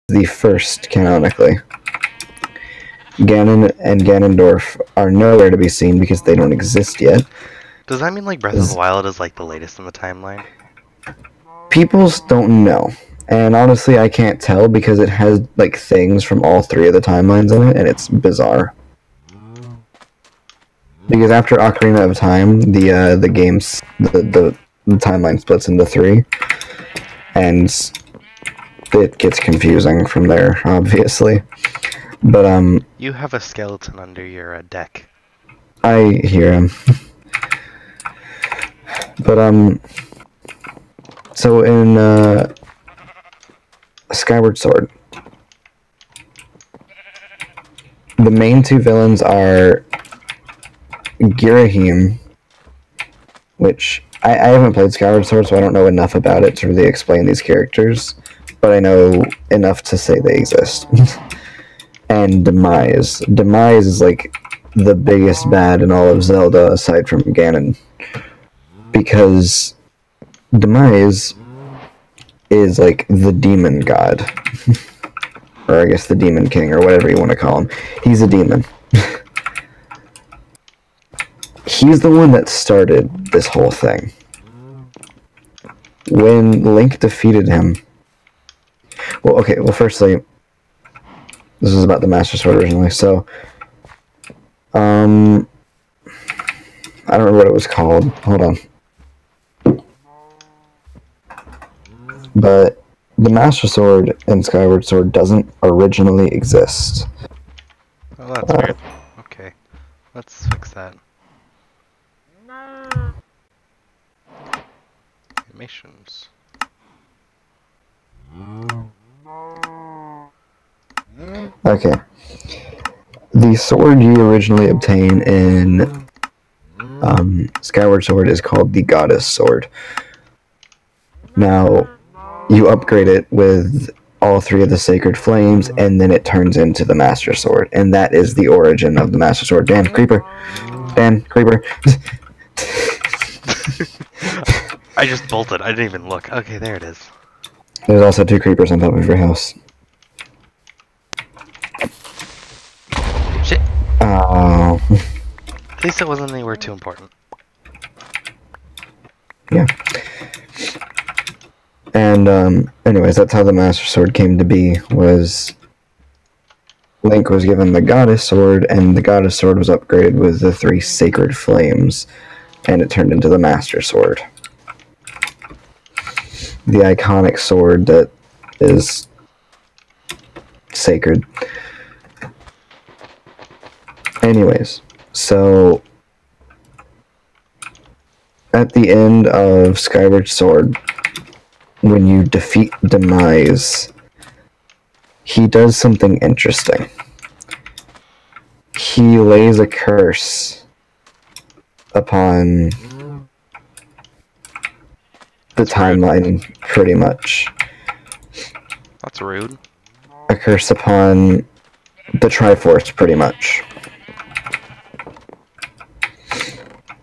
the first canonically. Ganon and Ganondorf are nowhere to be seen because they don't exist yet. Does that mean like Breath of the Wild is like the latest in the timeline? People don't know. And honestly, I can't tell because it has like things from all three of the timelines in it, and it's bizarre. Because after Ocarina of Time, the games, the timeline splits into three, and it gets confusing from there, obviously. But you have a skeleton under your deck. I hear him. But so in Skyward Sword, the main two villains are Girahim, which I haven't played Skyward Sword, so I don't know enough about it to really explain these characters, but I know enough to say they exist. And Demise. Demise is like the biggest bad in all of Zelda aside from Ganon, because Demise is like the demon god, or I guess the demon king, or whatever you want to call him. He's a demon. He's the one that started this whole thing. When Link defeated him... Well, okay, well, firstly, this is about the Master Sword originally, so... I don't remember what it was called. Hold on. But the Master Sword in Skyward Sword doesn't originally exist. Oh, that's weird. Okay, let's fix that. Animations. Okay. The sword you originally obtain in Skyward Sword is called the Goddess Sword. Now, you upgrade it with all three of the Sacred Flames, and then it turns into the Master Sword. And that is the origin of the Master Sword. Dan, Creeper! Dan, Creeper! I just bolted. I didn't even look. Okay, there it is. There's also 2 creepers on top of your house. Shit. Oh. At least it wasn't anywhere too important. Yeah. And, anyways, that's how the Master Sword came to be, was Link was given the Goddess Sword, and the Goddess Sword was upgraded with the 3 Sacred Flames, and it turned into the Master Sword. The iconic sword that is sacred. Anyways, so at the end of Skyward Sword, when you defeat Demise, he does something interesting. He lays a curse upon the timeline, pretty much. That's rude. A curse upon the Triforce, pretty much.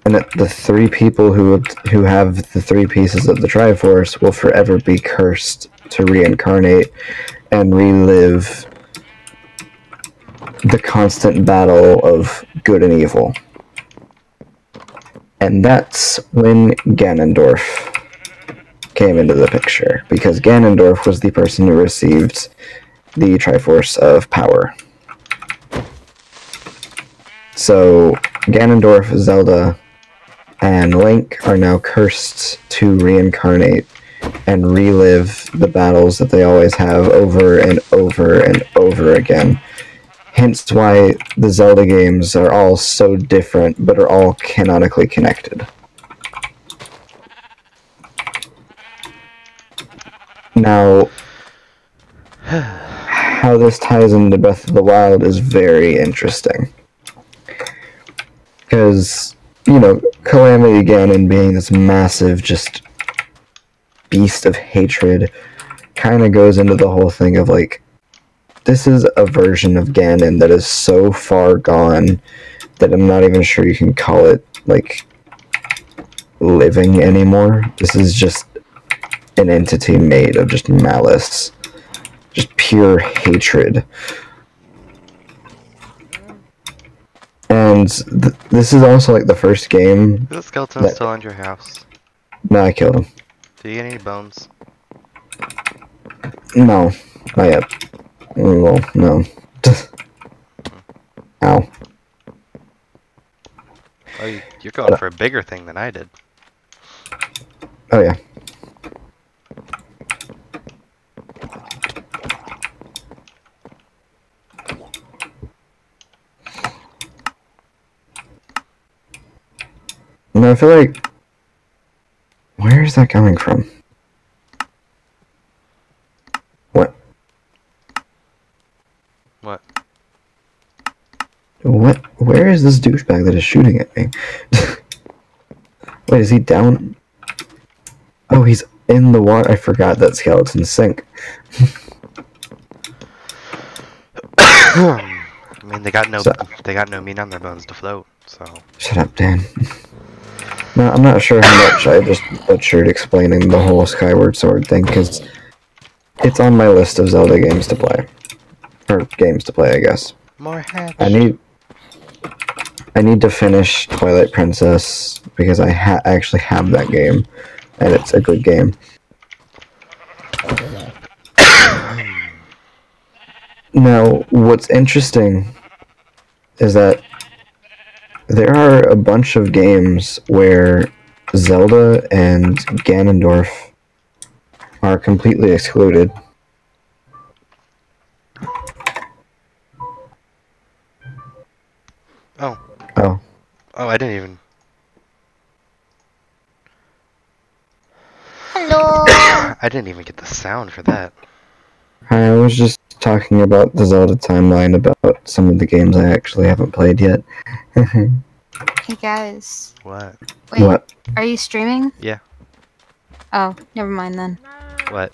And that the 3 people who have the 3 pieces of the Triforce will forever be cursed to reincarnate and relive the constant battle of good and evil. And that's when Ganondorf came into the picture, because Ganondorf was the person who received the Triforce of Power. So Ganondorf, Zelda, and Link are now cursed to reincarnate and relive the battles that they always have over and over and over again. Hence why the Zelda games are all so different, but are all canonically connected. Now, how this ties into Breath of the Wild is very interesting. Because, you know, Calamity Ganon being this massive, just beast of hatred kind of goes into the whole thing of, like, this is a version of Ganon that is so far gone that I'm not even sure you can call it, like, living anymore. This is just an entity made of just malice. just pure hatred. And this is also like the first game. Is the skeleton still on your house? No, I killed him. Do you get any bones? No, not yet. Well, no. Ow. Oh, you're going for a bigger thing than I did. Oh yeah. No, I feel like... Where is that coming from? What? What? What? Where is this douchebag that is shooting at me? Wait, is he down? Oh, he's in the water. I forgot that skeletons sink. I mean, they got no meat on their bones to float. So. Shut up, Dan. No, I'm not sure how much I just butchered explaining the whole Skyward Sword thing, because it's on my list of Zelda games to play. Or games to play, I guess. More hatch. I need to finish Twilight Princess, because I actually have that game, and it's a good game. Now, what's interesting is that there are a bunch of games where Zelda and Ganondorf are completely excluded. Oh. Oh. Oh, I didn't even... Hello! I didn't even get the sound for that. I was just talking about the Zelda timeline, about some of the games I actually haven't played yet. Hey guys. What? Wait, What? are you streaming? Yeah. Oh, never mind then. What?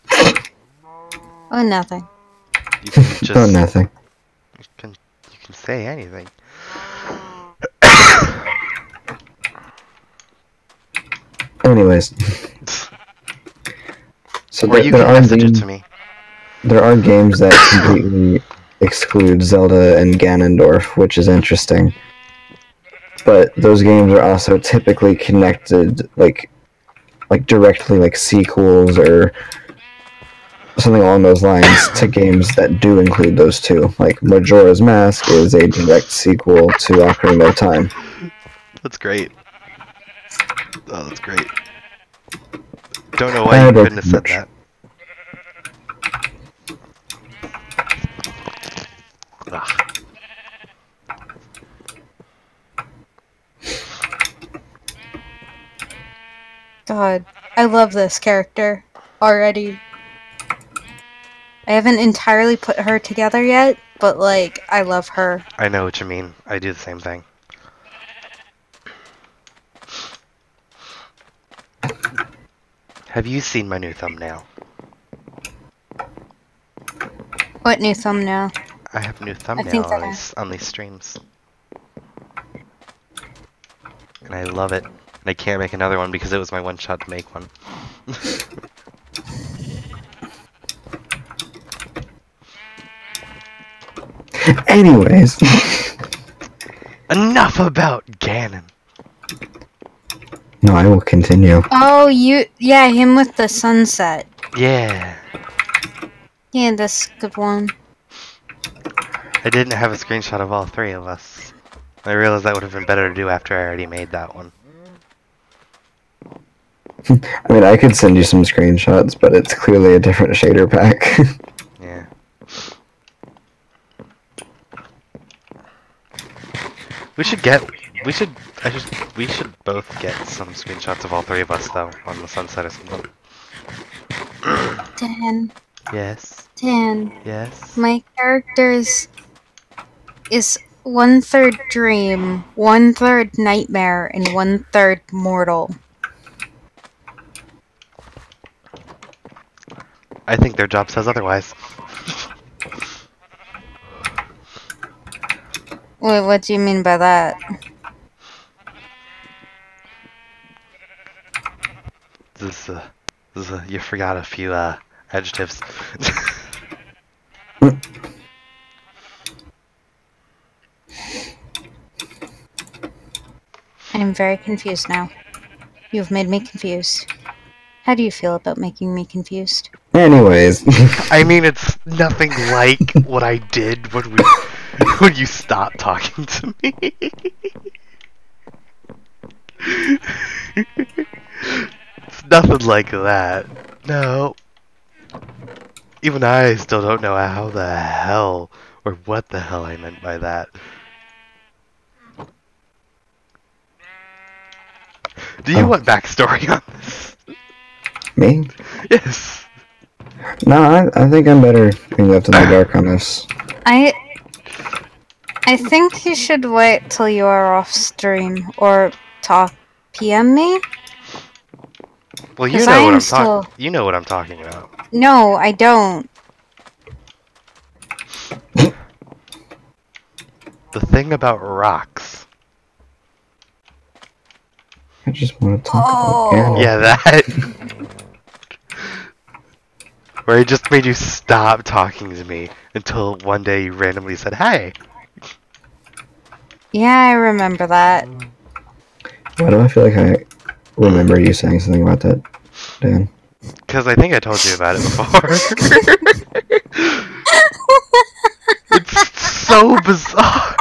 Oh, nothing. You can just... Oh, nothing. You can say anything. Anyways. So or you can message it to me. There are games that completely exclude Zelda and Ganondorf, which is interesting. But those games are also typically connected, like directly, like sequels or something along those lines, to games that do include those two. Like Majora's Mask is a direct sequel to Ocarina of Time. That's great. Oh, that's great. Don't know why you couldn't have said that. Ugh. God, I love this character already. I haven't entirely put her together yet, but like, I love her. I know what you mean. I do the same thing. Have you seen my new thumbnail? What new thumbnail? I have a new think thumbnail that on these streams. And I love it. And I can't make another one because it was my one shot to make one. Anyways. Enough about Ganon. No, I will continue. Oh, yeah, him with the sunset. Yeah. Yeah, that's a good one. I didn't have a screenshot of all three of us. I realized that would have been better to do after I already made that one. I mean, I could send you some screenshots, but it's clearly a different shader pack. Yeah. We should both get some screenshots of all three of us though on the sunset or something. Dan. Yes. Dan. Yes. My character's is 1/3 dream, 1/3 nightmare, and 1/3 mortal. I think their job says otherwise. Wait, what do you mean by that? You forgot a few adjectives. I'm very confused now. You've made me confused. How do you feel about making me confused? Anyways. I mean, it's nothing like what I did when when you stopped talking to me. It's nothing like that. No. Even I still don't know how the hell or what the hell I meant by that. Do you want backstory on this? Me? Yes. No, I think I'm better being left in the dark on this. I think you should wait till you are off stream or PM me. Well, you 'Cause know I what am I'm still- talking. You know what I'm talking about. No, I don't. The thing about rocks. I just want to talk about Ganon. Yeah, that. Where he just made you stop talking to me until one day you randomly said, "Hey." Yeah, I remember that. Why do I feel like I remember you saying something about that, Dan? Because I think I told you about it before. It's so bizarre.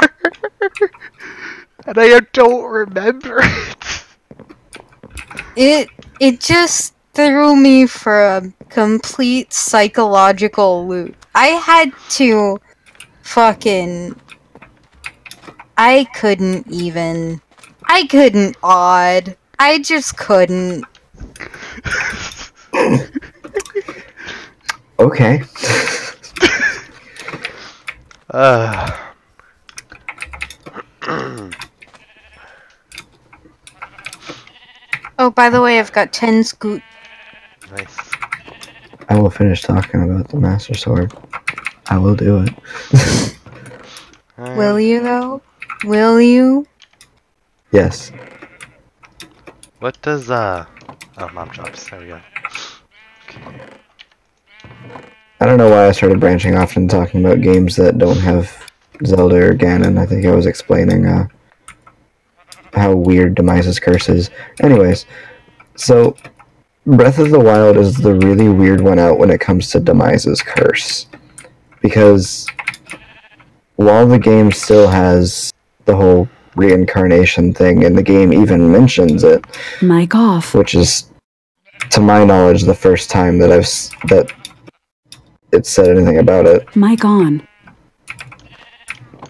And I don't remember it. It just threw me for a complete psychological loop. I had to fucking... I couldn't odd. I just couldn't. Okay. Oh, by the way, I've got 10 scoot. Nice. I will finish talking about the Master Sword. I will do it. Will you, though? Will you? Yes. What does, oh, mom drops. There we go. Okay. I don't know why I started branching off and talking about games that don't have Zelda or Ganon. I think I was explaining, how weird Demise's Curse is. Anyways, so Breath of the Wild is the really weird one out when it comes to Demise's Curse. Because while the game still has the whole reincarnation thing, and the game even mentions it, mic off, which is, to my knowledge, the first time that that it said anything about it. Mic on.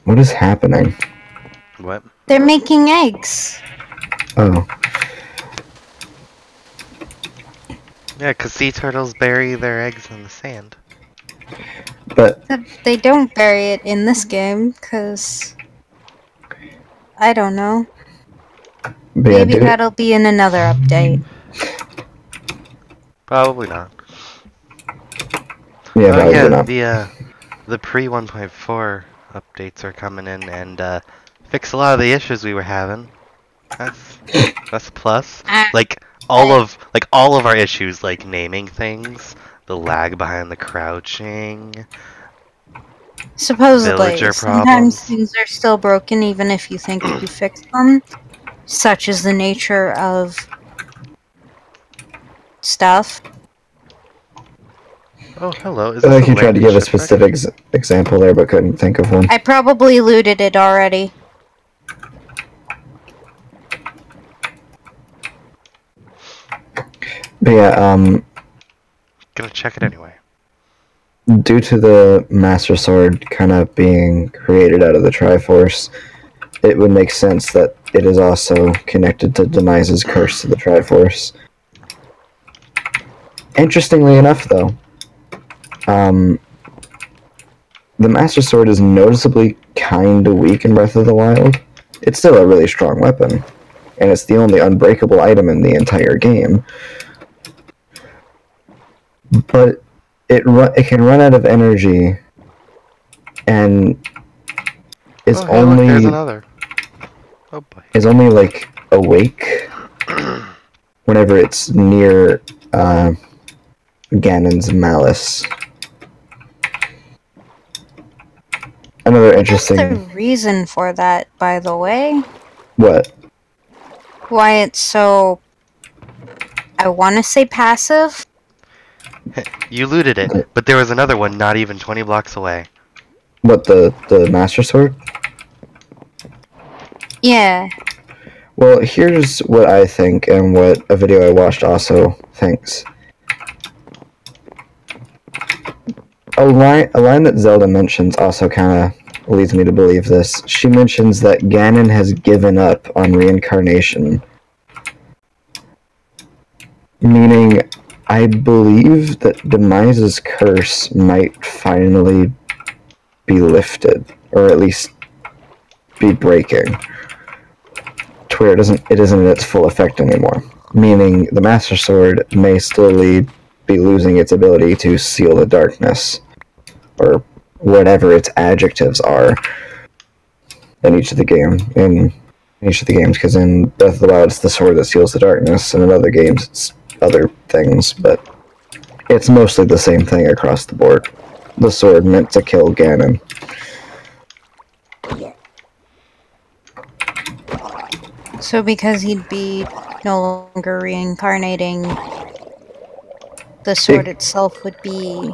What is happening? What? They're making eggs. Oh. Yeah, because sea turtles bury their eggs in the sand. But They don't bury it in this game, because... I don't know. Maybe that'll be in another update. Probably not. Yeah, probably yeah, not. The pre 1.4 updates are coming in and fix a lot of the issues we were having. That's a plus. Like all of our issues, like naming things, the lag behind the crouching. Supposedly, Villager sometimes problems. things are still broken even if you think you fixed them. Such is the nature of stuff. Oh, hello. Is I this think a you tried to give a shipwreck? specific example there, but couldn't think of one. I probably looted it already. But yeah, Gonna check it anyway. due to the Master Sword kind of being created out of the Triforce, it would make sense that it is also connected to Demise's Curse to the Triforce. Interestingly enough, though, the Master Sword is noticeably kinda weak in Breath of the Wild. It's still a really strong weapon, and it's the only unbreakable item in the entire game. But it can run out of energy, and is Oh, hey, look, there's another. Oh boy. is only like awake whenever it's near Ganon's Malice. Another interesting. What's the reason for that, by the way? What? why it's so, I want to say passive. You looted it, but there was another one not even 20 blocks away. What, the Master Sword? Yeah. Well, here's what I think, and what a video I watched also thinks. A line that Zelda mentions also kind of leads me to believe this. She mentions that Ganon has given up on reincarnation. Meaning, I believe that Demise's curse might finally be lifted, or at least be breaking, to where it isn't in its full effect anymore. Meaning, the Master Sword may slowly be losing its ability to seal the darkness, or whatever its adjectives are in each of the games. Because in Breath of the Wild, it's the sword that seals the darkness, and in other games, it's other things, but it's mostly the same thing across the board. The sword meant to kill Ganon. So because he'd be no longer reincarnating, the sword itself would be...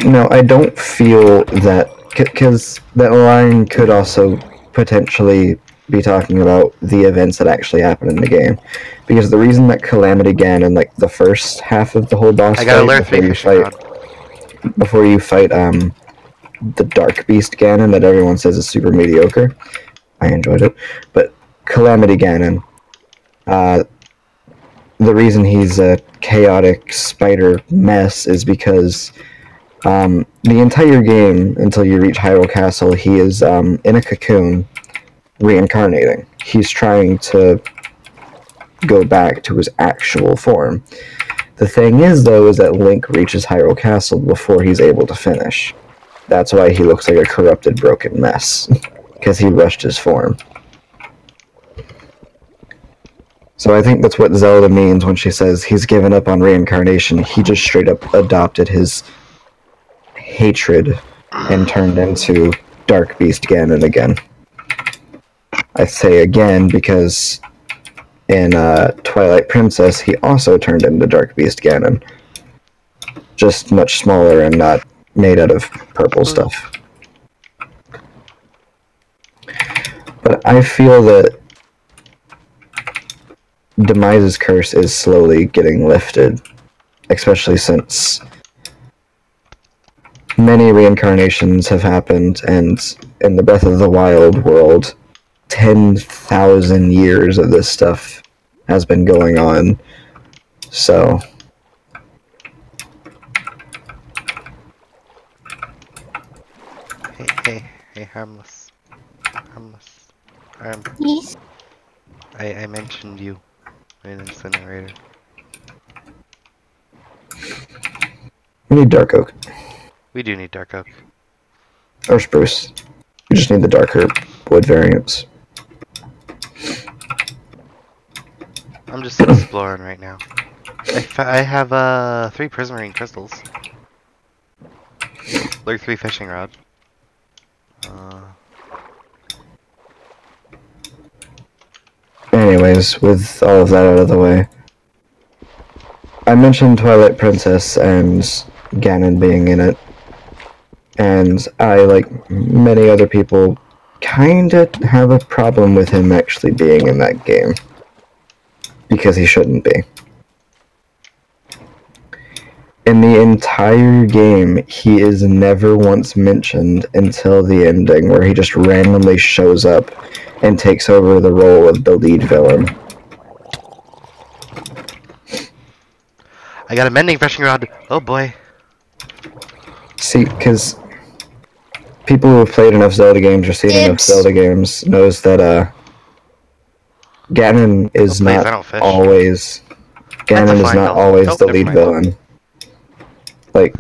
No, I don't feel that, because that line could also potentially be talking about the events that actually happen in the game. Because the reason that Calamity Ganon, like the first half of the whole boss I got fight, alert 3 fishing rod. before you fight the Dark Beast Ganon that everyone says is super mediocre. I enjoyed it. But Calamity Ganon, the reason he's a chaotic spider mess is because the entire game, until you reach Hyrule Castle, he is in a cocoon, reincarnating. He's trying to go back to his actual form. The thing is, though, is that Link reaches Hyrule Castle before he's able to finish. That's why he looks like a corrupted, broken mess, because he rushed his form. So I think that's what Zelda means when she says he's given up on reincarnation. He just straight up adopted his hatred and turned into Dark Beast Ganon again. I say again because in Twilight Princess he also turned into Dark Beast Ganon. Just much smaller and not made out of purple stuff. But I feel that Demise's curse is slowly getting lifted, especially since many reincarnations have happened, and in the Breath of the Wild world, 10,000 years of this stuff has been going on. So Hey, Harmless. Yes. I mentioned you in Incinerator. we need Dark Oak. We do need Dark Oak. Or Spruce. We just need the darker wood variants. I'm just exploring right now. I have 3 prismarine crystals. Like 3 fishing rods. Anyways, with all of that out of the way, I mentioned Twilight Princess and Ganon being in it, and I, like many other people, kinda have a problem with him actually being in that game. Because he shouldn't be. In the entire game, he is never once mentioned until the ending, where he just randomly shows up and takes over the role of the lead villain. I got a mending fishing rod. Oh boy. See, because people who have played enough Zelda games or seen enough Zelda games knows that Ganon is not always the lead villain. Like,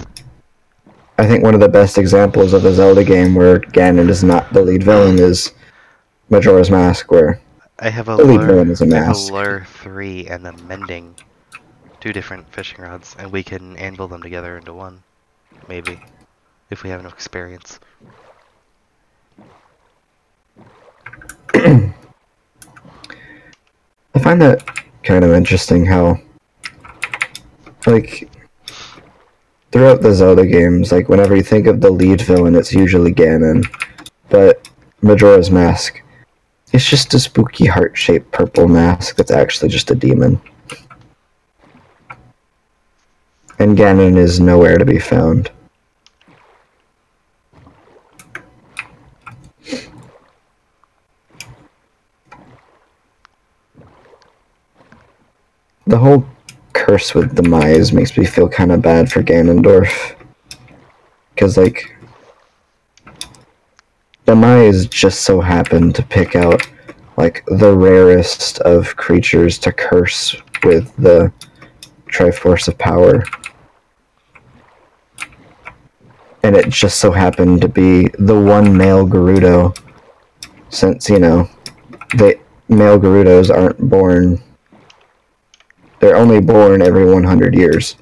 I think one of the best examples of a Zelda game where Ganon is not the lead villain is Majora's Mask, where the lead villain is a mask. I have a lure 3 and a mending. 2 different fishing rods, and we can anvil them together into one. Maybe. If we have enough experience. find that kind of interesting how, like, throughout the Zelda games, like, whenever you think of the lead villain, it's usually Ganon. But Majora's Mask, it's just a spooky heart-shaped purple mask that's actually just a demon. And Ganon is nowhere to be found. The whole curse with the Demise makes me feel kind of bad for Ganondorf. Because, like, Demise just so happened to pick out, like, the rarest of creatures to curse with the Triforce of Power. And it just so happened to be the one male Gerudo, since, you know, the male Gerudos aren't born. They're only born every 100 years.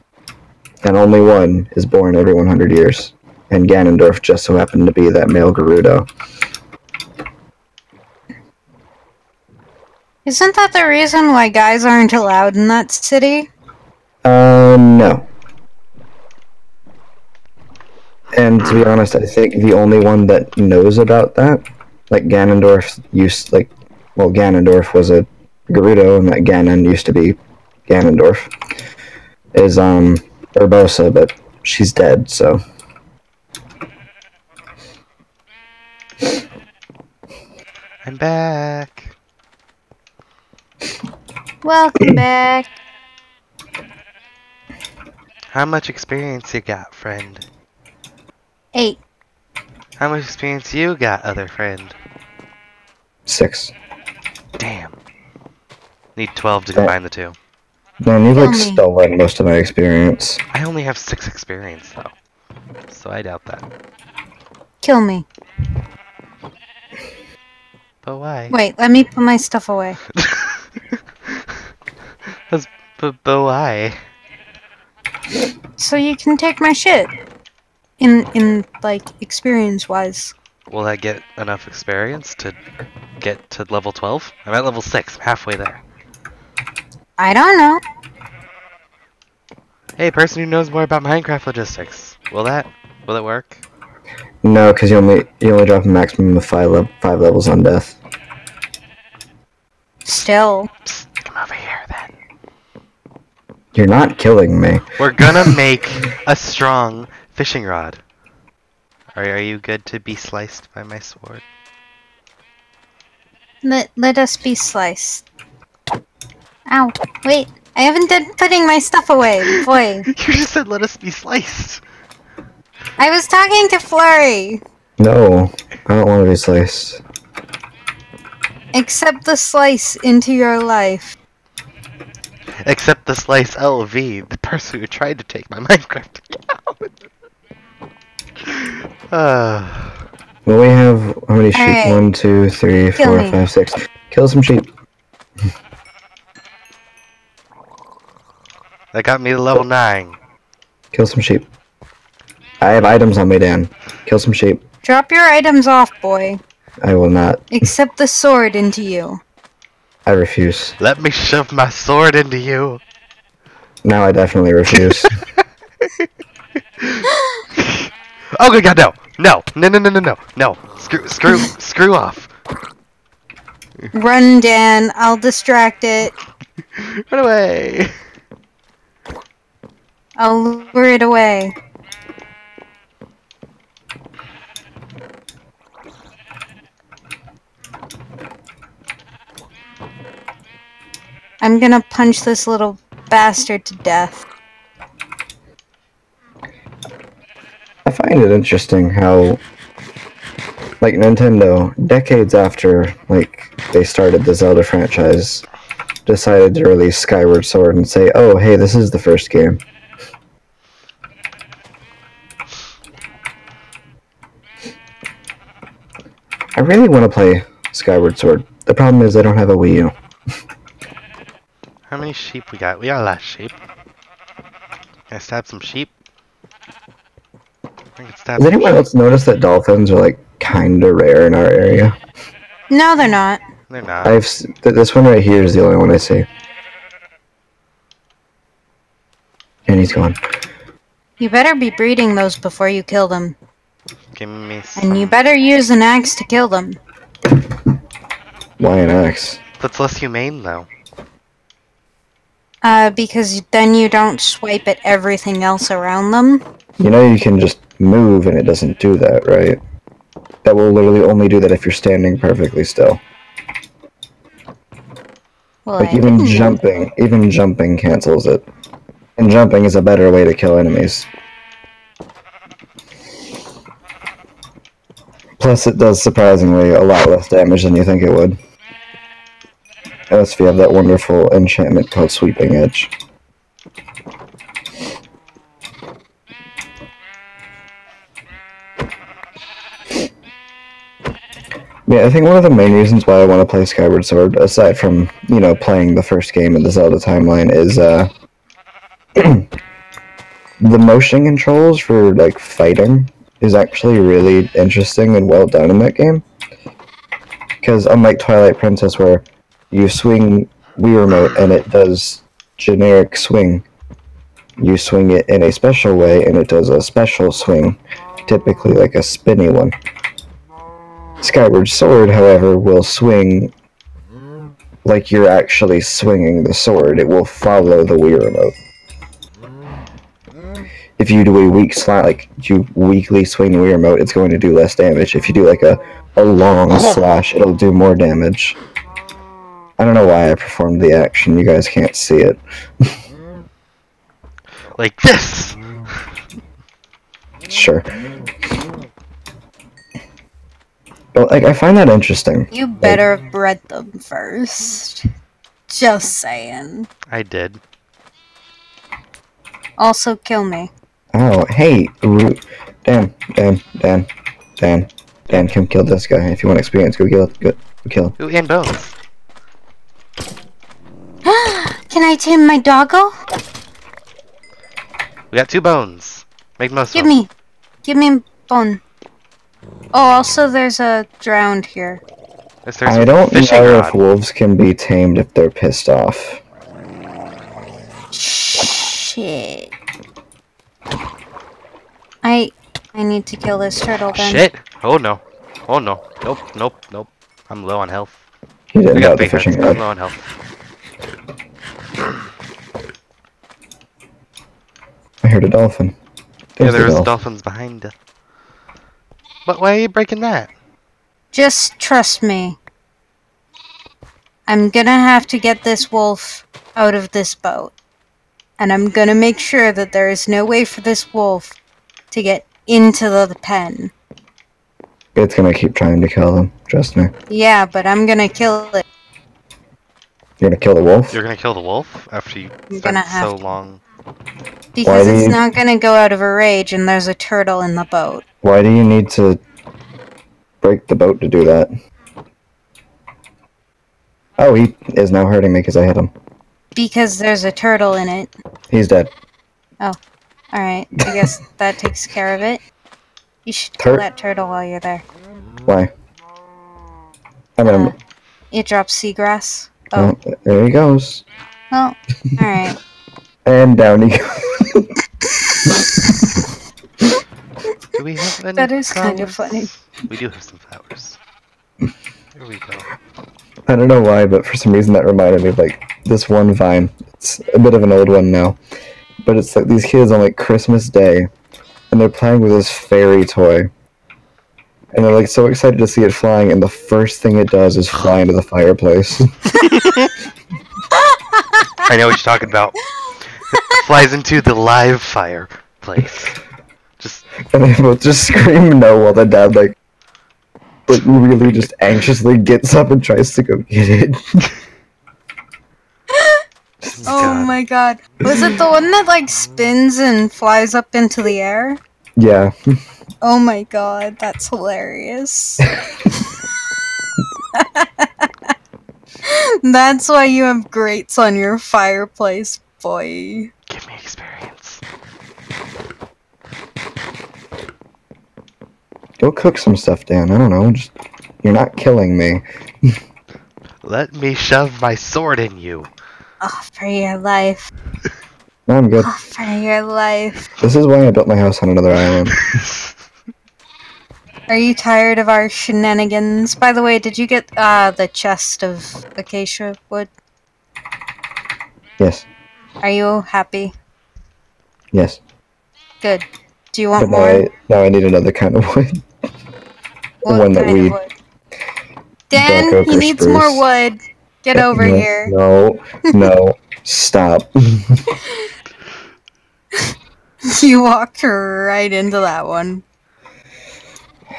And only one is born every 100 years. And Ganondorf just so happened to be that male Gerudo. Isn't that the reason why guys aren't allowed in that city? No. And to be honest, I think the only one that knows about that, like Ganondorf Ganondorf was a Gerudo, and that Ganon used to be Ganondorf, is, Urbosa, but she's dead, so. I'm back. Welcome back. How much experience you got, friend? 8. How much experience you got, other friend? 6. Damn. Need 12 to combine the two. Man, you've, like, Kill me. stolen most of my experience. I only have 6 experience, though. So I doubt that. Kill me. But why? Wait, let me put my stuff away. But why? So you can take my shit. In like, experience-wise. Will I get enough experience to get to level 12? I'm at level 6. I'm halfway there. I don't know. Hey, person who knows more about Minecraft logistics. Will it work? No, because you only drop a maximum of 5 levels on death. Still. Psst, come over here, then. You're not killing me. We're gonna make a strong fishing rod. Are you good to be sliced by my sword? Let us be sliced. Ow. Wait. I haven't done putting my stuff away. Boy. You just said let us be sliced. I was talking to Fluree. No, I don't want to be sliced. Accept the slice into your life. Except the slice LV, the person who tried to take my Minecraft account. Well, we have how many sheep? Alright. 1, 2, 3, Kill 4, me. 5, 6. Kill some sheep. That got me to level 9. Kill some sheep. I have items on me, Dan. Kill some sheep. Drop your items off, boy. I will not. Accept the sword into you. I refuse. Let me shove my sword into you. Now I definitely refuse. Oh good god, no! No! Screw off! Run, Dan. I'll distract it. Run away! I'll lure it away. I'm gonna punch this little bastard to death. I find it interesting how, like, Nintendo, decades after, like, they started the Zelda franchise, decided to release Skyward Sword and say, oh, hey, this is the first game. I really want to play Skyward Sword. The problem is I don't have a Wii U. How many sheep we got? We got a lot of sheep. Can I stab some sheep? I can stab Has some anyone sheep. else noticed that dolphins are, like, kinda rare in our area? No, they're not. They're not. This one right here is the only one I see. And he's gone. You better be breeding those before you kill them. Give me some... And you better use an axe to kill them. Why an axe? That's less humane, though. Because then you don't swipe at everything else around them. You know you can just move and it doesn't do that, right? That will literally only do that if you're standing perfectly still. Well, Like even jumping cancels it. And jumping is a better way to kill enemies. Plus it does surprisingly a lot less damage than you think it would. Unless if you have that wonderful enchantment called Sweeping Edge. Yeah, I think one of the main reasons why I want to play Skyward Sword, aside from, you know, playing the first game in the Zelda timeline, is, the motion controls for, like, fighting is actually really interesting and well done in that game. Because unlike Twilight Princess, where you swing Wii Remote and it does generic swing, you swing it in a special way and it does a special swing, typically like a spinny one. Skyward Sword, however, will swing like you're actually swinging the sword. It will follow the Wii Remote. If you do a weak slot, like you weakly swing the Wii Remote, it's going to do less damage. If you do like a long slash, it'll do more damage. I don't know why I performed the action. You guys can't see it. Like this! Sure. But, like, I find that interesting. You better have bred them first. Just saying. I did. Also, kill me. Oh, hey! Dan, come kill this guy. If you want experience, go kill him. Ooh, and bones. Can I tame my doggo? We got 2 bones. Make the most of Give me a bone. Oh, also there's a drowned here. There's I don't fishing know rod. if wolves can be tamed if they're pissed off. Shit. I need to kill this turtle then. Shit! Oh no. Oh no. Nope. I'm low on health. He didn't I got have the 3 hearts. fishing I'm rod. low on health. I heard a dolphin. Yeah, There's the there was dolphin. dolphins behind us. But why are you breaking that? Just trust me. I'm gonna have to get this wolf out of this boat. And I'm gonna make sure that there is no way for this wolf to get into the pen. It's gonna keep trying to kill them. Trust me. Yeah, but I'm gonna kill it. You're gonna kill the wolf? You're gonna kill the wolf after you I'm gonna spent have so to. long. Because Why do it's you- not gonna go out of a rage and there's a turtle in the boat. Why do you need to break the boat to do that? Oh, he is now hurting me because I hit him. Because there's a turtle in it. He's dead. Alright, I guess that takes care of it. You should kill that turtle while you're there. Why? I mean, It drops seagrass. Oh, there he goes. well, alright. And down he goes. Do we have any That is kind of flowers? funny. We do have some flowers. Here we go. I don't know why, but for some reason that reminded me of, like, this one vine. It's a bit of an old one now. But it's like these kids on, like, Christmas Day, and they're playing with this fairy toy. And they're, like, so excited to see it flying, and the first thing it does is fly into the fireplace. I know what you're talking about. It flies into the live fireplace. Just And they both just scream no while the dad, like really just anxiously gets up and tries to go get it. Oh my god. Was it the one that, like, spins and flies up into the air? Yeah. Oh my god, that's hilarious. That's why you have grates on your fireplace, boy. give me experience. Go cook some stuff, Dan. I don't know. Just you're not killing me. Let me shove my sword in you. Oh, for your life. No, I'm good. Oh, for your life. This is why I built my house on another island. Are you tired of our shenanigans? By the way, did you get the chest of acacia wood? Yes. Are you happy? Yes. Good. Do you want But more? now I need another kind of wood. What One that kind we of wood? Dan, dark oak he or needs spruce. more wood. Get over No, here. no, stop. You walked right into that one.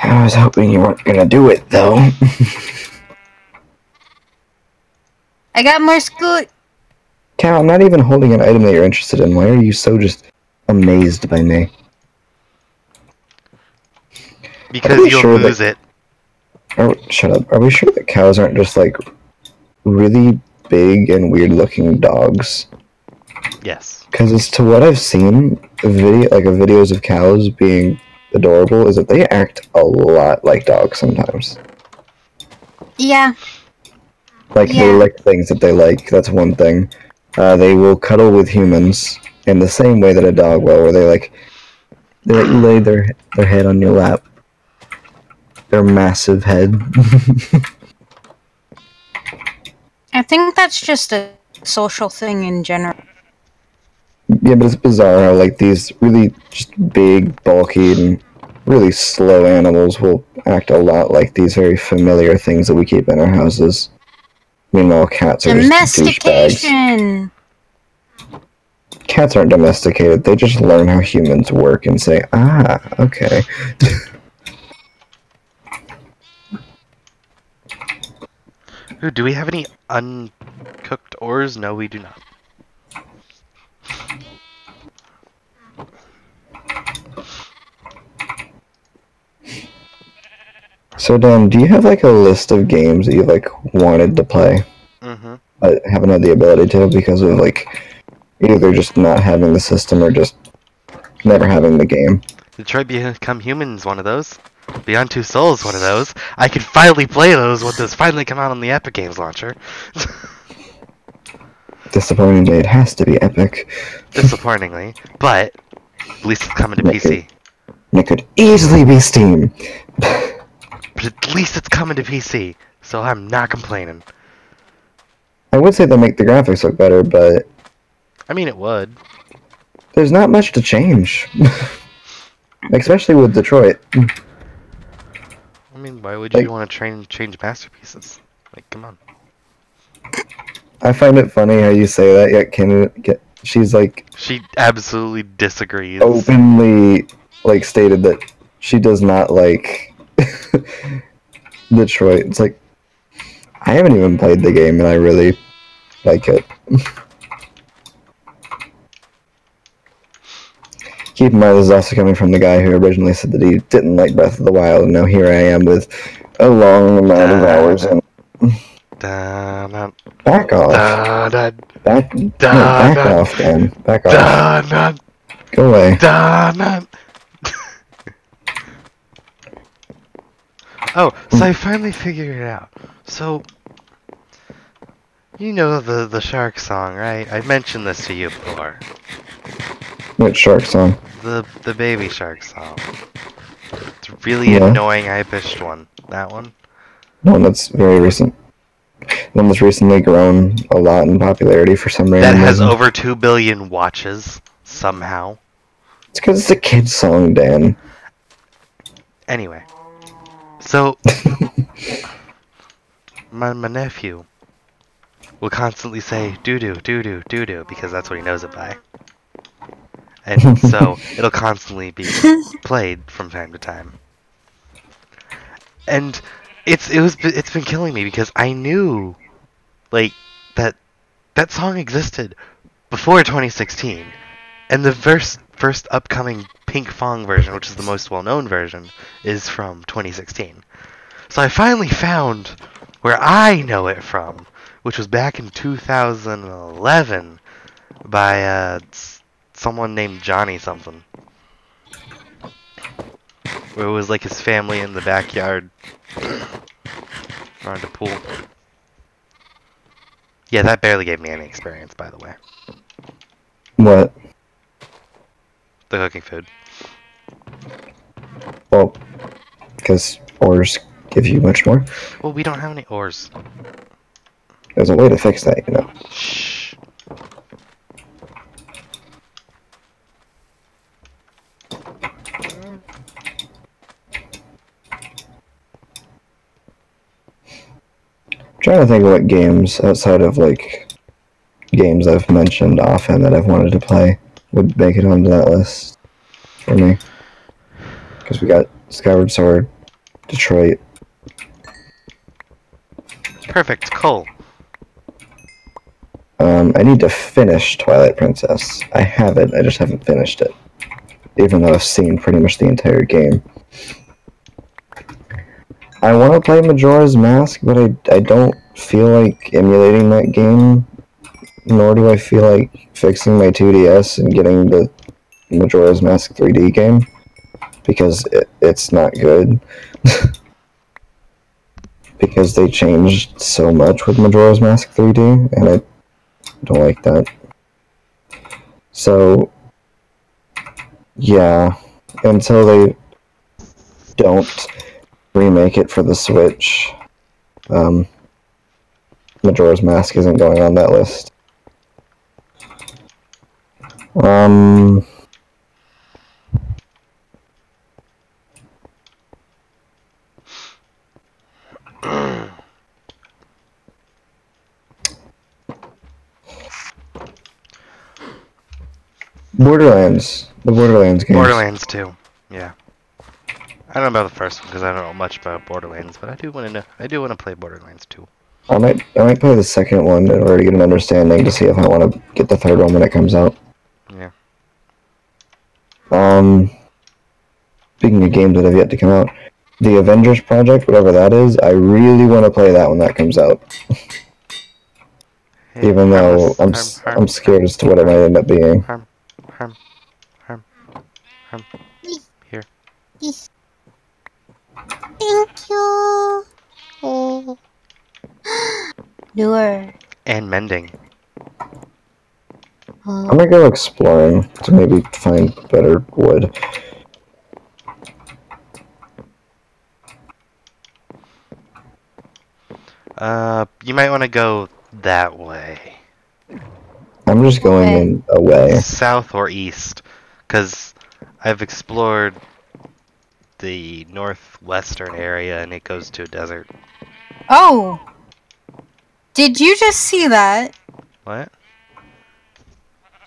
I was hoping you weren't gonna do it, though. I got more scoot. Cal, I'm not even holding an item that you're interested in. Why are you so just amazed by me? Because you'll lose it. Shut up. Are we sure that cows aren't just, like, really big and weird-looking dogs? Yes. Because as to what I've seen, videos of cows being adorable, is that they act a lot like dogs sometimes. Yeah. They like things that they like. That's one thing. They will cuddle with humans in the same way that a dog will, where they lay their head on your lap. Their massive head. I think that's just a social thing in general. Yeah, but it's bizarre how these really just big, bulky, and really slow animals will act a lot like these very familiar things that we keep in our houses. Meanwhile, cats are just douchebags. Domestication! Cats aren't domesticated, they just learn how humans work and say, ah, okay. Ooh, do we have any uncooked ores? No, we do not. So, Dan, do you have a list of games that you wanted to play, but haven't had the ability to because of either just not having the system or just never having the game? Detroit Become Human is one of those. Beyond Two Souls is one of those. I can finally play those when those finally come out on the Epic Games launcher. Disappointingly, it has to be Epic. Disappointingly, but at least it's coming to PC. It could easily be Steam. But at least it's coming to PC, so I'm not complaining. I would say they make the graphics look better, but I mean, it would. There's not much to change. Especially with Detroit. I mean, why would you want to change masterpieces? Come on. I find it funny how you say that, yet she's She absolutely disagrees. Openly, stated that she does not like Detroit. It's I haven't even played the game and I really like it. Keep in mind, this is also coming from the guy who originally said that he didn't like Breath of the Wild, and now here I am with a long amount of hours in. Back off. Back off, Dan. Back off. Go away. Oh, so I finally figured it out. So, you know the shark song, right? I mentioned this to you before. Which shark song? The baby shark song. It's really annoying, high-pitched one. That one? One that's very recent. One that's recently grown a lot in popularity for some reason. That has over 2 billion watches, somehow. It's because it's a kid's song, Dan. Anyway. So, my nephew will constantly say doo-doo, doo-doo, doo-doo, because that's what he knows it by. And so, it'll constantly be played from time to time. And it's been killing me because I knew, that song existed before 2016. And the first upcoming Pink Fong version, which is the most well-known version, is from 2016. So I finally found where I know it from, which was back in 2011 by someone named Johnny something. Where it was his family in the backyard around a pool. Yeah, that barely gave me any experience, by the way. What? The cooking food. Well, because ores give you much more. Well, we don't have any ores. There's a way to fix that, you know. Shh. I'm trying to think of what games outside of like games I've mentioned often that I've wanted to play would make it onto that list for me. Because we got Skyward Sword, Detroit. Perfect. Coal. I need to finish Twilight Princess. I have it, I just haven't finished it. Even though I've seen pretty much the entire game. I want to play Majora's Mask, but I don't feel like emulating that game. Nor do I feel like fixing my 2DS and getting the Majora's Mask 3D game. Because it's not good. Because they changed so much with Majora's Mask 3D, and I don't like that. So, yeah, until they don't remake it for the Switch, Majora's Mask isn't going on that list. Borderlands. The Borderlands games. Borderlands 2. Yeah. I don't know about the first one because I don't know much about Borderlands, but I do want to play Borderlands 2. I might play the second one in order to get an understanding to see if I want to get the third one when it comes out. Yeah. Speaking of games that have yet to come out, the Avengers Project, whatever that is, I really want to play that when that comes out. Hey, Even though harmless, I'm scared as to what it might end up being. Harm. Here. Thank you. Oh. Lure. And mending. I'm gonna go exploring to maybe find better wood. You might want to go that way. I'm just going in a way. South or east, because I've explored the northwestern area and it goes to a desert. Oh! Did you just see that? What?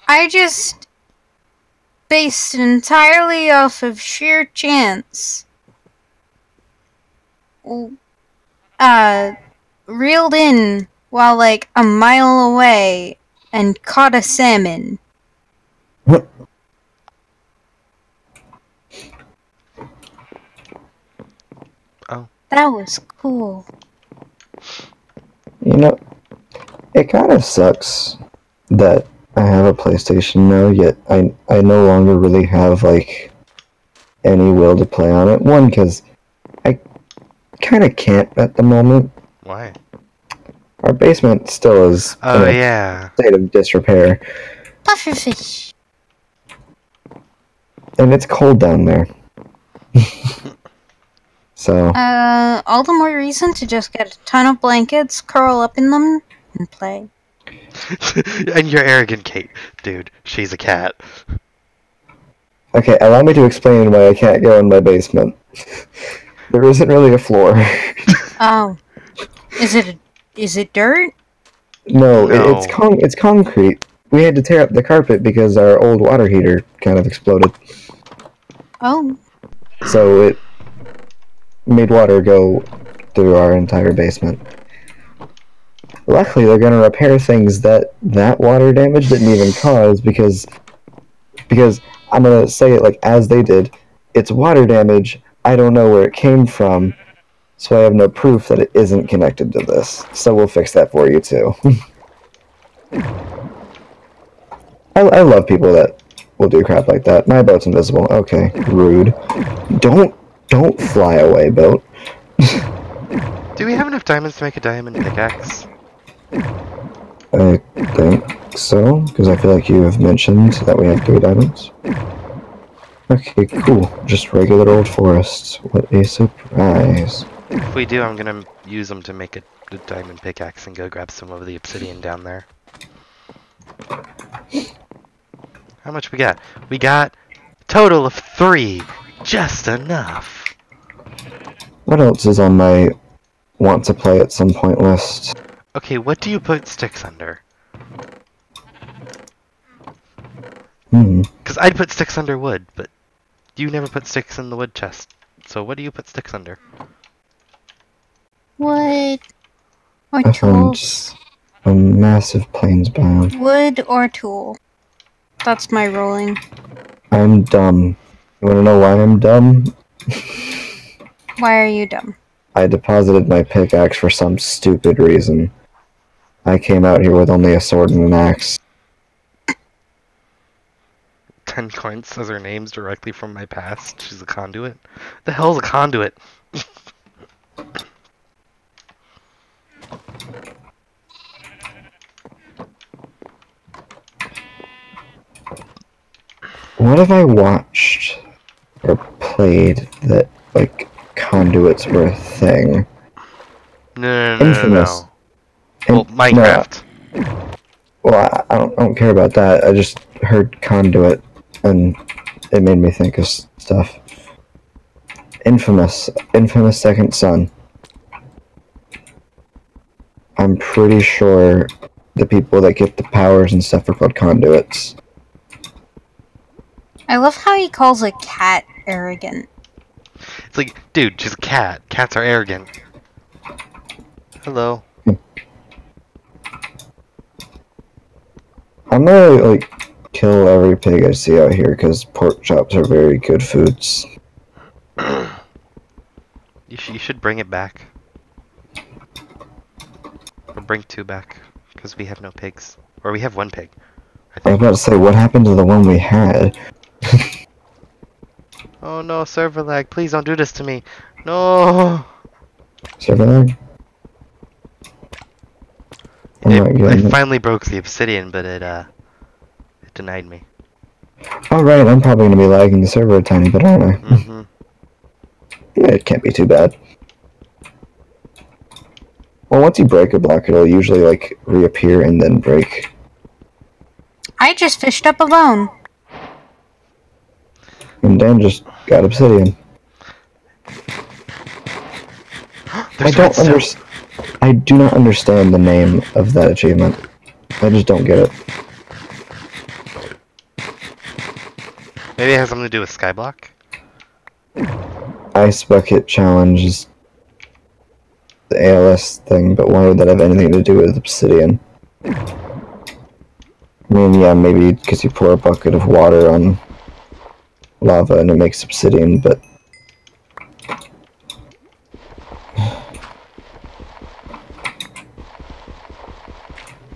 I just based entirely off of sheer chance. Reeled in while like a mile away and caught a salmon. Oh. That was cool. You know, it kind of sucks that I have a PlayStation now, yet I no longer really have, like, any will to play on it. One, because I kind of can't at the moment. Why? Our basement still is in a state of disrepair. Pufferfish. And it's cold down there. So. All the more reason to just get a ton of blankets, curl up in them, and play. And you're arrogant, Kate. Dude, she's a cat. Okay, allow me to explain why I can't go in my basement. There isn't really a floor. Oh. Is it dirt? No, it's concrete. We had to tear up the carpet because our old water heater kind of exploded. Oh. So it made water go through our entire basement. Luckily, they're going to repair things that water damage didn't even cause because I'm going to say it like as they did. It's water damage. I don't know where it came from, so I have no proof that it isn't connected to this. So we'll fix that for you too. I love people that will do crap like that. My boat's invisible. Okay, rude. Don't fly away, boat. Do we have enough diamonds to make a diamond pickaxe? I think so, because I feel like you have mentioned that we have 3 diamonds. Okay, cool. Just regular old forests. What a surprise. If we do, I'm gonna use them to make a diamond pickaxe and go grab some of the obsidian down there. How much we got? We got a total of 3. Just enough. What else is on my want to play at some point list? Okay, what do you put sticks under? Because I'd put sticks under wood, but you never put sticks in the wood chest. So what do you put sticks under? Wood or I found tools. a massive plains biome. Wood or tool. That's my ruling. I'm dumb. You wanna know why I'm dumb? Why are you dumb? I deposited my pickaxe for some stupid reason. I came out here with only a sword and an axe. 10 coins says her name's directly from my past. She's a conduit. The hell's a conduit? What have I watched or played that, like, conduits were a thing? No. Infamous. Well, Minecraft. No, well, I don't care about that. I just heard conduit, and it made me think of stuff. Infamous Second Son. I'm pretty sure the people that get the powers and stuff are called conduits. I love how he calls a cat arrogant. It's like, dude, she's a cat. Cats are arrogant. Hello. I'm gonna, like, kill every pig I see out here, because pork chops are very good foods. You should bring it back. Or bring 2 back. Because we have no pigs. Or we have 1 pig. I was about to say, what happened to the one we had? Oh no, server lag. Please don't do this to me. No. Server lag? I finally broke the obsidian, but it denied me. Alright, I'm probably gonna be lagging the server a tiny bit, aren't I? Mm-hmm. Yeah, it can't be too bad. Well, once you break a block, it'll usually, like, reappear and then break. I just fished up a bone. And Dan just got obsidian. I do not understand the name of that achievement. I just don't get it. Maybe it has something to do with Skyblock? Ice Bucket Challenge is the ALS thing, but why would that have anything to do with obsidian? I mean, yeah, maybe because you pour a bucket of water on lava and it makes obsidian, but...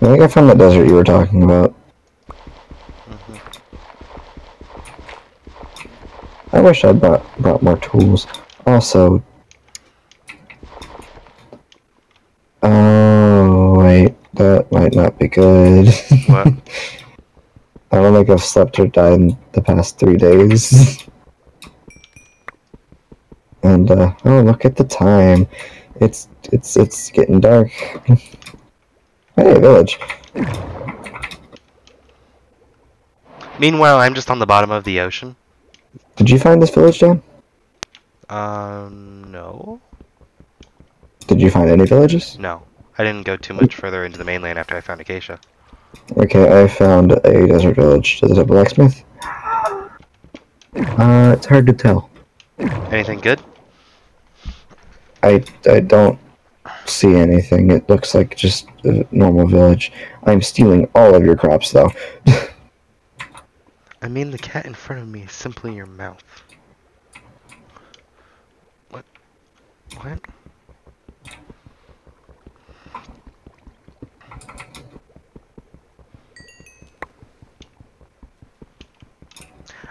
I think I found that desert you were talking about. I wish I'd brought more tools. Also... Oh, wait. That might not be good. What? I don't think I've slept or died in the past 3 days. And, oh, look at the time. It's getting dark. Hey, village. Meanwhile, I'm just on the bottom of the ocean. Did you find this village, Dan? No. Did you find any villages? No. I didn't go too much further into the mainland after I found Acacia. Okay, I found a desert village. Does it have a blacksmith? It's hard to tell. Anything good? I don't see anything. It looks like just a normal village. I'm stealing all of your crops, though. I mean, the cat in front of me is simply your mouth. What? What?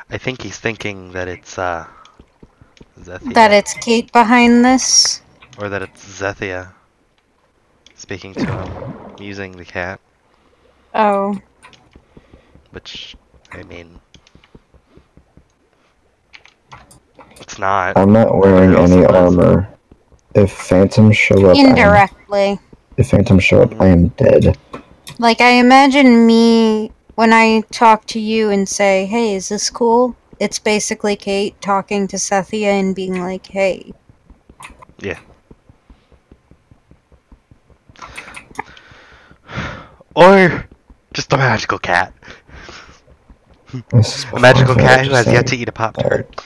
I think he's thinking that it's, Zethia. That it's Kate behind this. Or that it's Zethia speaking to him, using the cat. Oh. Which, I mean, it's not. I'm not wearing Everyone else any is. armor. If phantoms show up, Indirectly. I am dead. Like, I imagine me, when I talk to you and say, hey, is this cool? It's basically Kate talking to Sethia and being like, hey. Yeah. Or just a magical cat. A magical cat who has yet to eat a Pop-Tart.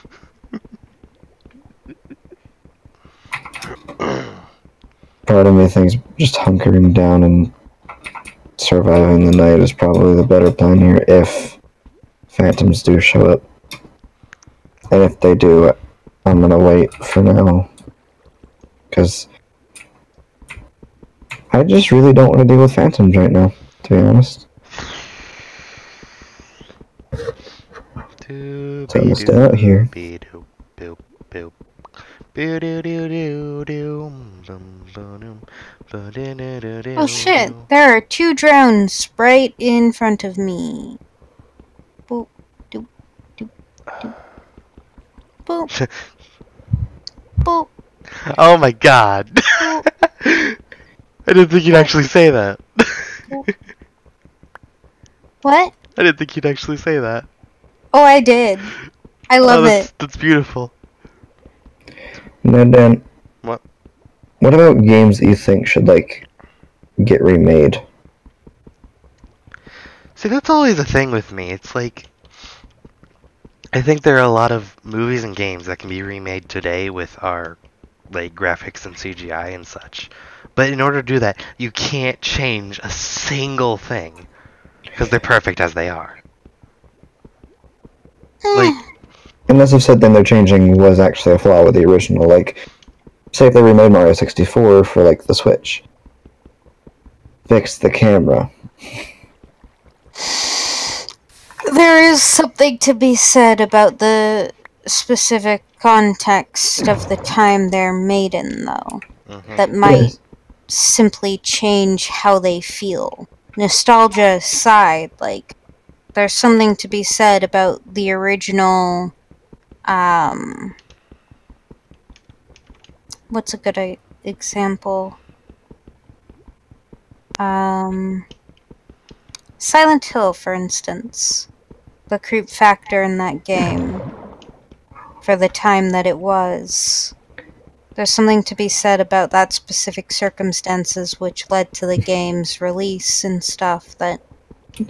Part of me thinks just hunkering down and surviving the night is probably the better plan here if phantoms do show up. And if they do, I'm gonna wait for now. Because I just really don't want to deal with phantoms right now, to be honest. So I'm gonna stay out here. Oh shit, there are 2 drones right in front of me. Boop, doop, doop, doop. Boop. Boop. Oh my god. I didn't think you'd actually say that. What? I didn't think you'd actually say that. Oh, I did. I love it. That's beautiful. Now, Dan. What? What about games that you think should, like, get remade? See, that's always a thing with me. It's like, I think there are a lot of movies and games that can be remade today with our, like, graphics and CGI and such. But in order to do that, you can't change a single thing. Because they're perfect as they are. Like, unless I've said then they're changing was actually a flaw with the original. Like, say if they remade Mario 64 for, like, the Switch. Fix the camera. There is something to be said about the specific context of the time they're made in, though. That might simply change how they feel. Nostalgia aside, like, there's something to be said about the original, what's a good example? Silent Hill, for instance. The creep factor in that game, for the time that it was. There's something to be said about that specific circumstances which led to the game's release and stuff that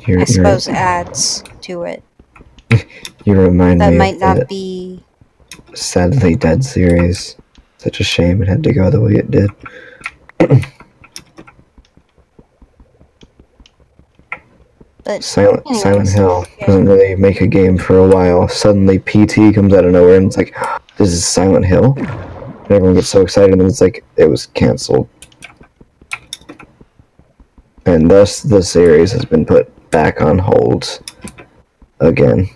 I suppose adds to it. You remind me that might of not the be Sadly Dead series. Such a shame it had to go the way it did. But Silent Hill doesn't really make a game for a while. Suddenly PT comes out of nowhere and it's like, this is Silent Hill? And everyone gets so excited and it's like, it was cancelled. And thus the series has been put back on hold again.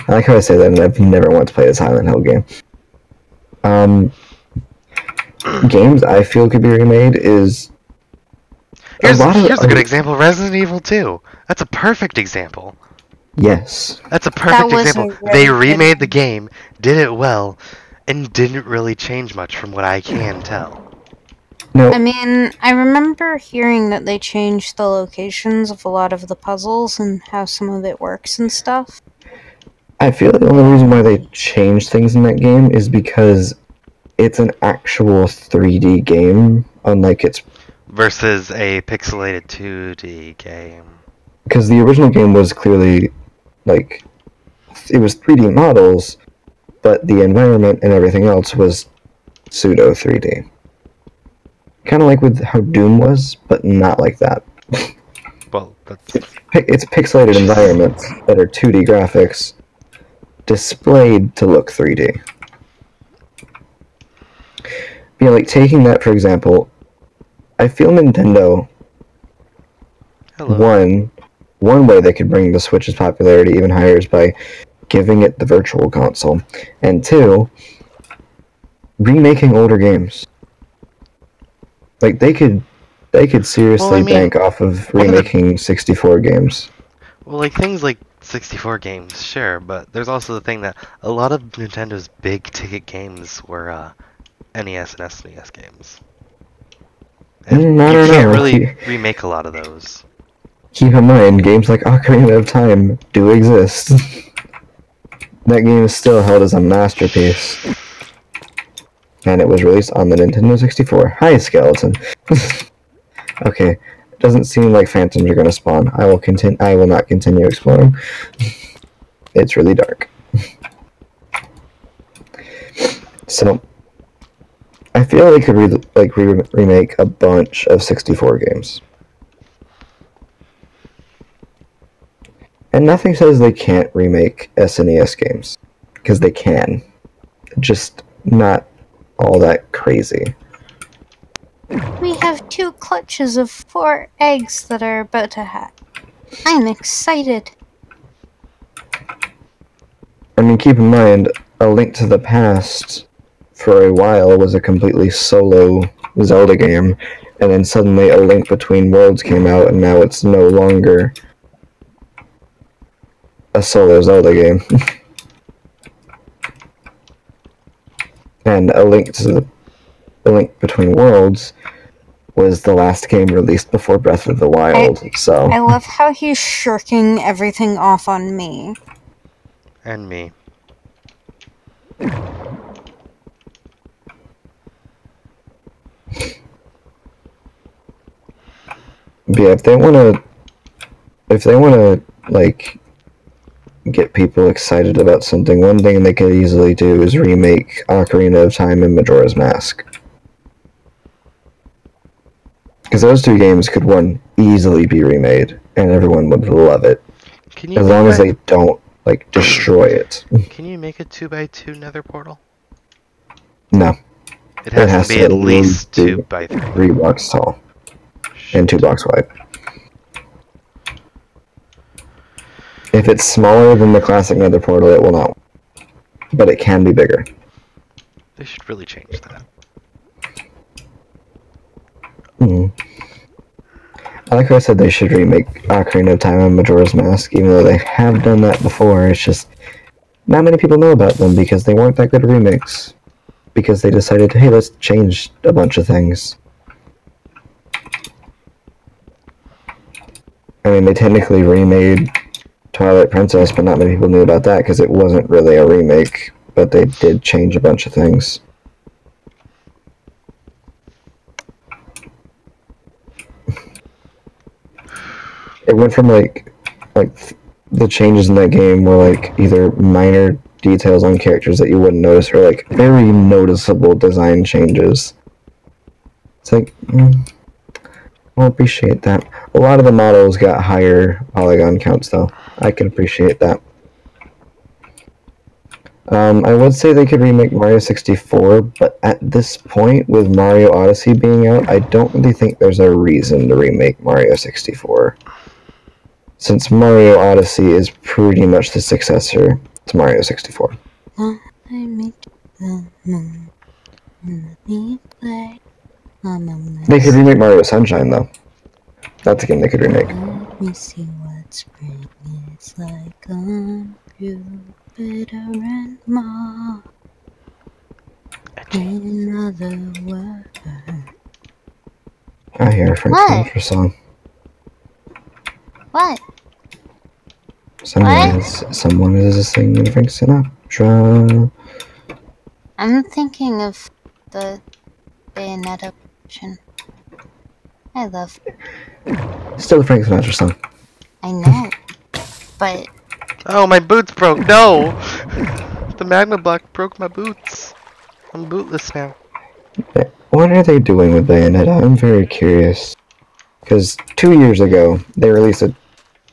I like how I say that and I've never wanted to play a Silent Hill game. Games I feel could be remade is... Here's a good example, Resident Evil 2. That's a perfect example. Yes. That's a perfect example. They remade the game, did it well, and didn't really change much from what I can tell. No. I mean, I remember hearing that they changed the locations of a lot of the puzzles and how some of it works and stuff. I feel the only reason why they changed things in that game is because it's an actual 3D game, unlike its... Versus a pixelated 2D game. Because the original game was clearly, like, it was 3D models, but the environment and everything else was pseudo 3D. Kind of like with how Doom was, but not like that. Well, that's... It's pixelated environments that are 2D graphics displayed to look 3D. You know, like, taking that, for example, I feel Nintendo... Hello. One way they could bring the Switch's popularity even higher is by giving it the Virtual Console. And two, remaking older games. Like, they could They could seriously bank off of remaking 64 games. Well, like things like 64 games, sure, but there's also the thing that a lot of Nintendo's big ticket games were NES and SNES games. And you can't really remake a lot of those. Keep in mind, games like Ocarina of Time do exist. That game is still held as a masterpiece. And it was released on the Nintendo 64. Hi, skeleton. Okay, it doesn't seem like phantoms are gonna spawn. I will not continue exploring. It's really dark. So, I feel they could remake a bunch of 64 games. And nothing says they can't remake SNES games. Because they can. Just not all that crazy. We have 2 clutches of 4 eggs that are about to hatch. I'm excited. I mean, keep in mind, A Link to the Past, for a while, was a completely solo Zelda game, and then suddenly A Link Between Worlds came out, and now it's no longer a solo Zelda game. And A Link Between Worlds was the last game released before Breath of the Wild, so... I love how he's shirking everything off on me. And me. But yeah, if they wanna, like, get people excited about something, one thing they could easily do is remake Ocarina of Time and Majora's Mask. Because those 2 games could, easily be remade, and everyone would love it. As long as they don't, like, destroy it. Can you make a 2x2 nether portal? No. It has to be at least 2x3. 3 blocks tall. Shit. And 2 blocks wide. If it's smaller than the classic nether portal, it will not. But it can be bigger. They should really change that. I like how I said they should remake Ocarina of Time and Majora's Mask, even though they have done that before. It's just not many people know about them because they weren't that good remakes. Because they decided, hey, let's change a bunch of things. I mean, they technically remade Twilight Princess, but not many people knew about that because it wasn't really a remake, but they did change a bunch of things. It went from like the changes in that game were like either minor details on characters that you wouldn't notice or like very noticeable design changes. It's like, I'll appreciate that. A lot of the models got higher polygon counts though. I can appreciate that. I would say they could remake Mario 64, but at this point, with Mario Odyssey being out, I don't really think there's a reason to remake Mario 64. Since Mario Odyssey is pretty much the successor to Mario 64. They could remake Mario Sunshine, though. That's a game they could remake. Let me see what spring is like on Jupiter and Mars. In other words. I hear a Frank Sinatra song. What? Someone is singing Frank Sinatra. I'm thinking of the Bayonetta version. I love it. Still a Frank Sinatra song. I know, but... Oh, my boots broke! No! The magma block broke my boots. I'm bootless now. What are they doing with Bayonetta? I'm very curious. Because 2 years ago, they released a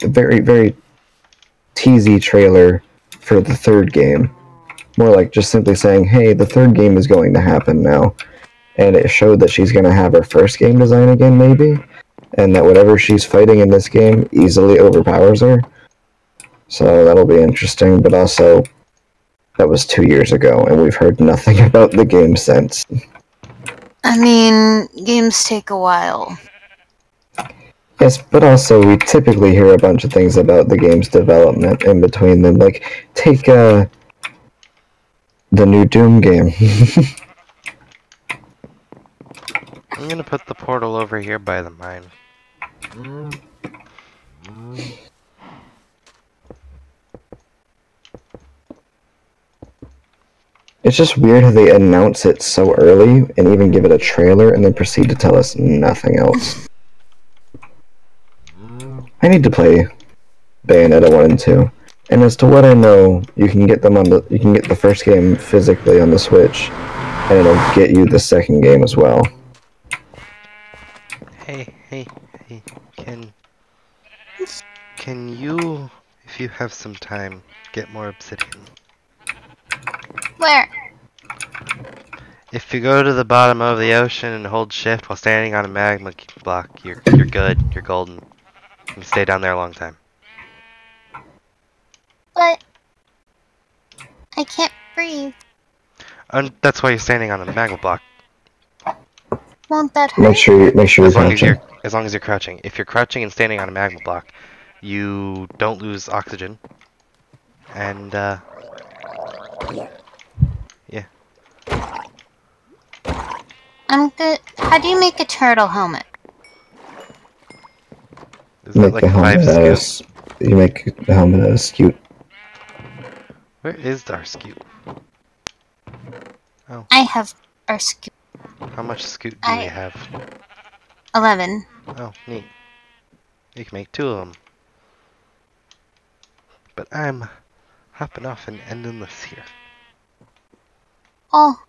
very, very teasy trailer for the 3rd game. More like just simply saying, hey, the 3rd game is going to happen now. And it showed that she's going to have her 1st game design again, maybe. And that whatever she's fighting in this game easily overpowers her. So that'll be interesting, but also, that was 2 years ago, and we've heard nothing about the game since. I mean, games take a while. Yes, but also we typically hear a bunch of things about the game's development in between them. Like, take the new Doom game. I'm gonna put the portal over here by the mine. It's just weird how they announce it so early and even give it a trailer and then proceed to tell us nothing else. I need to play Bayonetta 1 and 2. And as to what I know, you can get the first game physically on the Switch, and it'll get you the second game as well. Hey, can you, if you have some time, get more obsidian? Where? If you go to the bottom of the ocean and hold shift while standing on a magma block, you're good. You're golden. You can stay down there a long time. But I can't breathe. And that's why you're standing on a magma block. Won't that hurt? Make sure you're crouching. As long as you're crouching. If you're crouching and standing on a magma block, you don't lose oxygen. And yeah. I'm good. How do you make a turtle helmet? Is that like 5 scoops? You make the helmet out of scute. Where is our scoop? Oh. I have our scoop. How much scoop do we have? 11. Oh, neat. You can make 2 of them. But I'm hopping off and ending this here. Oh,